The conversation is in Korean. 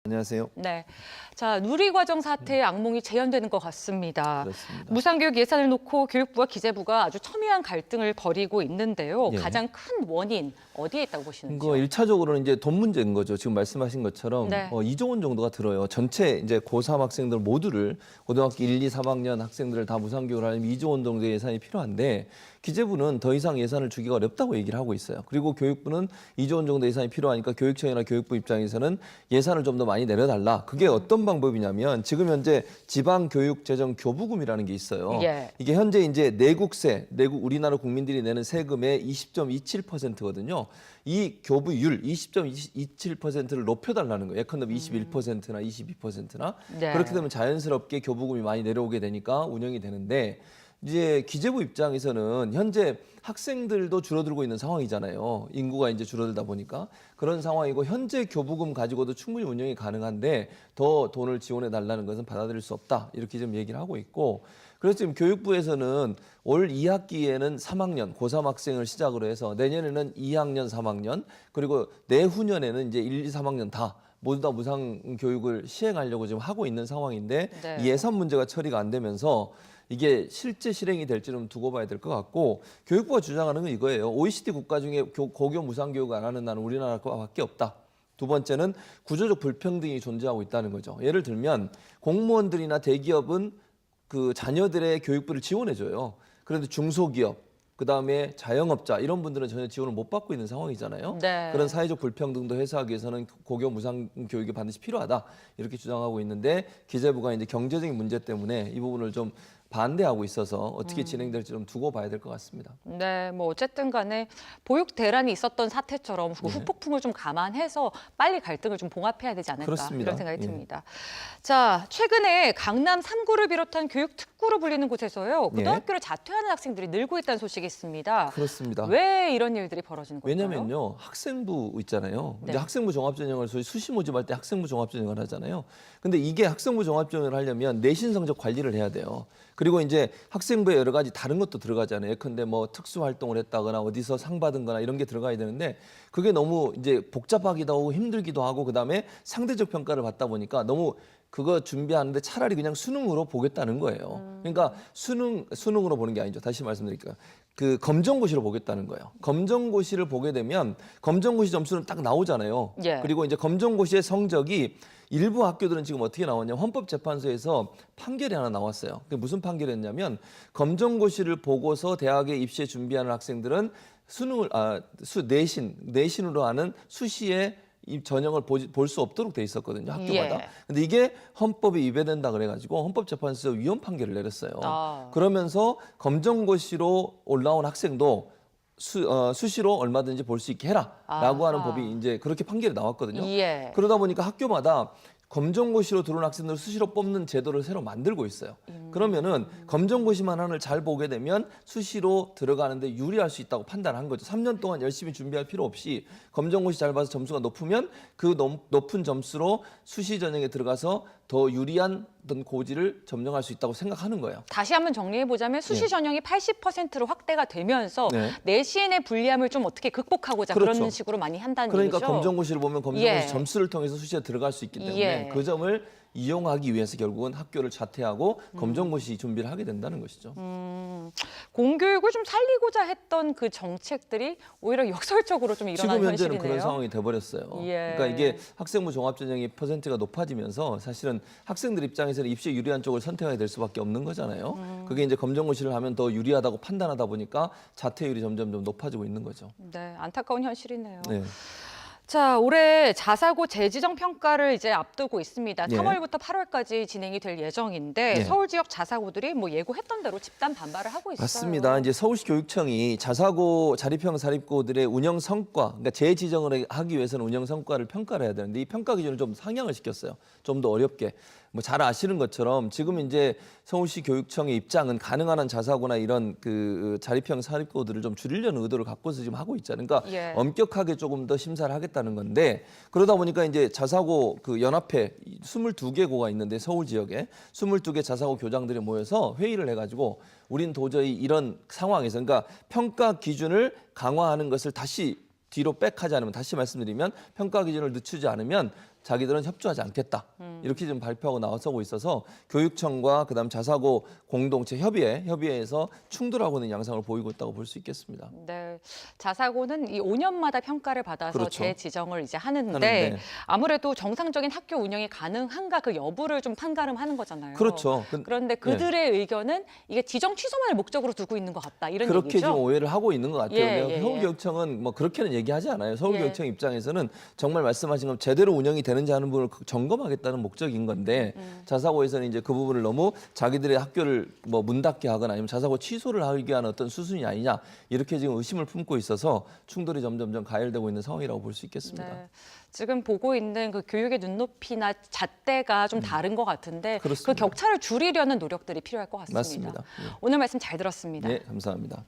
안녕하세요. 네. 자, 누리과정 사태의 악몽이 재현되는 것 같습니다. 그렇습니다. 무상교육 예산을 놓고 교육부와 기재부가 아주 첨예한 갈등을 벌이고 있는데요. 예. 가장 큰 원인 어디에 있다고 보시는지요? 이거 1차적으로는 이제 돈 문제인 거죠. 지금 말씀하신 것처럼 네. 2조 원 정도가 들어요. 전체 이제 고3 학생들 모두를 고등학교 1, 2, 3학년 학생들을 다 무상교육을 하려면 2조 원 정도의 예산이 필요한데 기재부는 더 이상 예산을 주기가 어렵다고 얘기를 하고 있어요. 그리고 교육부는 2조 원 정도 예산이 필요하니까 교육청이나 교육부 입장에서는 예산을 좀 더 많이 내려달라. 그게 어떤 방법이냐면 지금 현재 지방교육재정교부금이라는 게 있어요. 예. 이게 현재 이제 내국세, 우리나라 국민들이 내는 세금의 20.27%거든요. 이 교부율 20.27%를 높여달라는 거예요. 예컨대 21%나 22%나 네. 그렇게 되면 자연스럽게 교부금이 많이 내려오게 되니까 운영이 되는데 이제 기재부 입장에서는 현재 학생들도 줄어들고 있는 상황이잖아요. 인구가 이제 줄어들다 보니까 그런 상황이고 현재 교부금 가지고도 충분히 운영이 가능한데 더 돈을 지원해 달라는 것은 받아들일 수 없다. 이렇게 좀 얘기를 하고 있고 그래서 지금 교육부에서는 올 2학기에는 3학년, 고3 학생을 시작으로 해서 내년에는 2학년, 3학년 그리고 내후년에는 이제 1, 2, 3학년 다 모두 다 무상 교육을 시행하려고 지금 하고 있는 상황인데 네. 이 예산 문제가 처리가 안 되면서 이게 실제 실행이 될지는 두고 봐야 될 것 같고 교육부가 주장하는 건 이거예요. OECD 국가 중에 고교 무상 교육 안 하는 나라는 우리나라밖에 없다. 두 번째는 구조적 불평등이 존재하고 있다는 거죠. 예를 들면 공무원들이나 대기업은 그 자녀들의 교육비를 지원해줘요. 그런데 중소기업, 그다음에 자영업자 이런 분들은 전혀 지원을 못 받고 있는 상황이잖아요. 네. 그런 사회적 불평등도 해소하기 위해서는 고교 무상 교육이 반드시 필요하다 이렇게 주장하고 있는데 기재부가 이제 경제적인 문제 때문에 이 부분을 좀 반대하고 있어서 어떻게 진행될지 좀 두고 봐야 될 것 같습니다. 네, 뭐 어쨌든 간에 보육 대란이 있었던 사태처럼 그 후폭풍을 좀 감안해서 빨리 갈등을 좀 봉합해야 되지 않을까 그렇습니다. 이런 생각이 예. 듭니다. 자, 최근에 강남 3구를 비롯한 교육 특구로 불리는 곳에서요. 예. 고등학교를 자퇴하는 학생들이 늘고 있다는 소식이 있습니다. 그렇습니다. 왜 이런 일들이 벌어지는 걸까요? 왜냐면요 학생부 있잖아요. 네. 이제 학생부 종합전형을 소위 수시 모집할 때 학생부 종합전형을 하잖아요. 근데 이게 학생부 종합전형을 하려면 내신 성적 관리를 해야 돼요. 그리고 이제 학생부에 여러 가지 다른 것도 들어가잖아요. 예컨대 뭐 특수 활동을 했다거나 어디서 상 받은 거나 이런 게 들어가야 되는데 그게 너무 이제 복잡하기도 하고 힘들기도 하고 그다음에 상대적 평가를 받다 보니까 너무 그거 준비하는데 차라리 그냥 수능으로 보겠다는 거예요. 그러니까 수능으로 보는 게 아니죠. 다시 말씀드릴게요. 그 검정고시로 보겠다는 거예요. 검정고시를 보게 되면 검정고시 점수는 딱 나오잖아요. 예. 그리고 이제 검정고시의 성적이 일부 학교들은 지금 어떻게 나왔냐? 헌법재판소에서 판결이 하나 나왔어요. 그게 무슨 판결이었냐면 검정고시를 보고서 대학에 입시에 준비하는 학생들은 수능을 내신으로 하는 수시에 이 전형을 볼 수 없도록 돼 있었거든요. 학교마다. 예. 근데 이게 헌법에 위배된다 그래가지고 헌법재판소에서 위헌 판결을 내렸어요. 아. 그러면서 검정고시로 올라온 학생도 수시로 얼마든지 볼 수 있게 해라라고 하는 아하. 법이 이제 그렇게 판결이 나왔거든요. 예. 그러다 보니까 학교마다 검정고시로 들어온 학생들을 수시로 뽑는 제도를 새로 만들고 있어요. 그러면은 검정고시만 하나를 잘 보게 되면 수시로 들어가는데 유리할 수 있다고 판단한 거죠. 3년 동안 열심히 준비할 필요 없이 검정고시 잘 봐서 점수가 높으면 그 높은 점수로 수시 전형에 들어가서 더 유리한 어떤 고지를 점령할 수 있다고 생각하는 거예요. 다시 한번 정리해 보자면 수시 예. 전형이 80%로 확대가 되면서 네. 내신의 불리함을 좀 어떻게 극복하고자 그렇죠. 그런 식으로 많이 한다는 그러니까 얘기죠. 검정고시를 보면 검정고시 예. 점수를 통해서 수시에 들어갈 수 있기 때문에 예. 그 점을 이용하기 위해서 결국은 학교를 자퇴하고 검정고시 준비를 하게 된다는 것이죠. 공교육을 좀 살리고자 했던 그 정책들이 오히려 역설적으로 좀 일어나는 지금 현재는 현실이네요. 그런 상황이 돼버렸어요. 예. 그러니까 이게 학생부 종합전형의 퍼센트가 높아지면서 사실은 학생들 입장에서는 입시에 유리한 쪽을 선택하게 될 수밖에 없는 거잖아요. 그게 이제 검정고시를 하면 더 유리하다고 판단하다 보니까 자퇴율이 점점 좀 높아지고 있는 거죠. 네, 안타까운 현실이네요. 네. 자, 올해 자사고 재지정 평가를 이제 앞두고 있습니다. 예. 3월부터 8월까지 진행이 될 예정인데 예. 서울 지역 자사고들이 뭐 예고했던 대로 집단 반발을 하고 있어요. 맞습니다. 이제 서울시 교육청이 자사고 자립형 사립고들의 운영 성과, 그러니까 재지정을 하기 위해서는 운영 성과를 평가를 해야 되는데 이 평가 기준을 좀 상향을 시켰어요. 좀 더 어렵게. 뭐 잘 아시는 것처럼 지금 이제 서울시 교육청의 입장은 가능한 한 자사고나 이런 그 자립형 사립고들을 좀 줄이려는 의도를 갖고서 지금 하고 있잖아요. 그러니까 예. 엄격하게 조금 더 심사를 하겠다는 건데 그러다 보니까 이제 자사고 그 연합회 22개 고가 있는데 서울 지역에 22개 자사고 교장들이 모여서 회의를 해가지고 우린 도저히 이런 상황에서 그러니까 평가 기준을 강화하는 것을 다시 뒤로 백하지 않으면 다시 말씀드리면 평가 기준을 늦추지 않으면 자기들은 협조하지 않겠다. 이렇게 좀 발표하고 나서고 있어서 교육청과 그다음 자사고 공동체 협의회에서 충돌하고 있는 양상을 보이고 있다고 볼 수 있겠습니다. 네, 자사고는 이 5년마다 평가를 받아서 그렇죠. 재지정을 이제 하는데 아무래도 정상적인 학교 운영이 가능한가 그 여부를 좀 판가름하는 거잖아요. 그렇죠. 그런데 그들의 의견은 이게 지정 취소만을 목적으로 두고 있는 것 같다 이런 그렇게 얘기죠. 지금 오해를 하고 있는 것 같아요. 예, 근데 예, 서울교육청은 뭐 그렇게는 얘기하지 않아요. 서울교육청 예. 입장에서는 정말 말씀하신 것 제대로 운영이 되는지 하는 부분을 점검하겠다는 목적인 건데 자사고에서는 이제 그 부분을 너무 자기들의 학교를 뭐 문 닫게 하거나 아니면 자사고 취소를 하기 위한 어떤 수순이 아니냐 이렇게 지금 의심을 품고 있어서 충돌이 점점점 가열되고 있는 상황이라고 볼 수 있겠습니다. 네. 지금 보고 있는 그 교육의 눈높이나 잣대가 좀 다른 것 같은데 그렇습니다. 그 격차를 줄이려는 노력들이 필요할 것 같습니다. 맞습니다. 오늘 말씀 잘 들었습니다. 네, 감사합니다.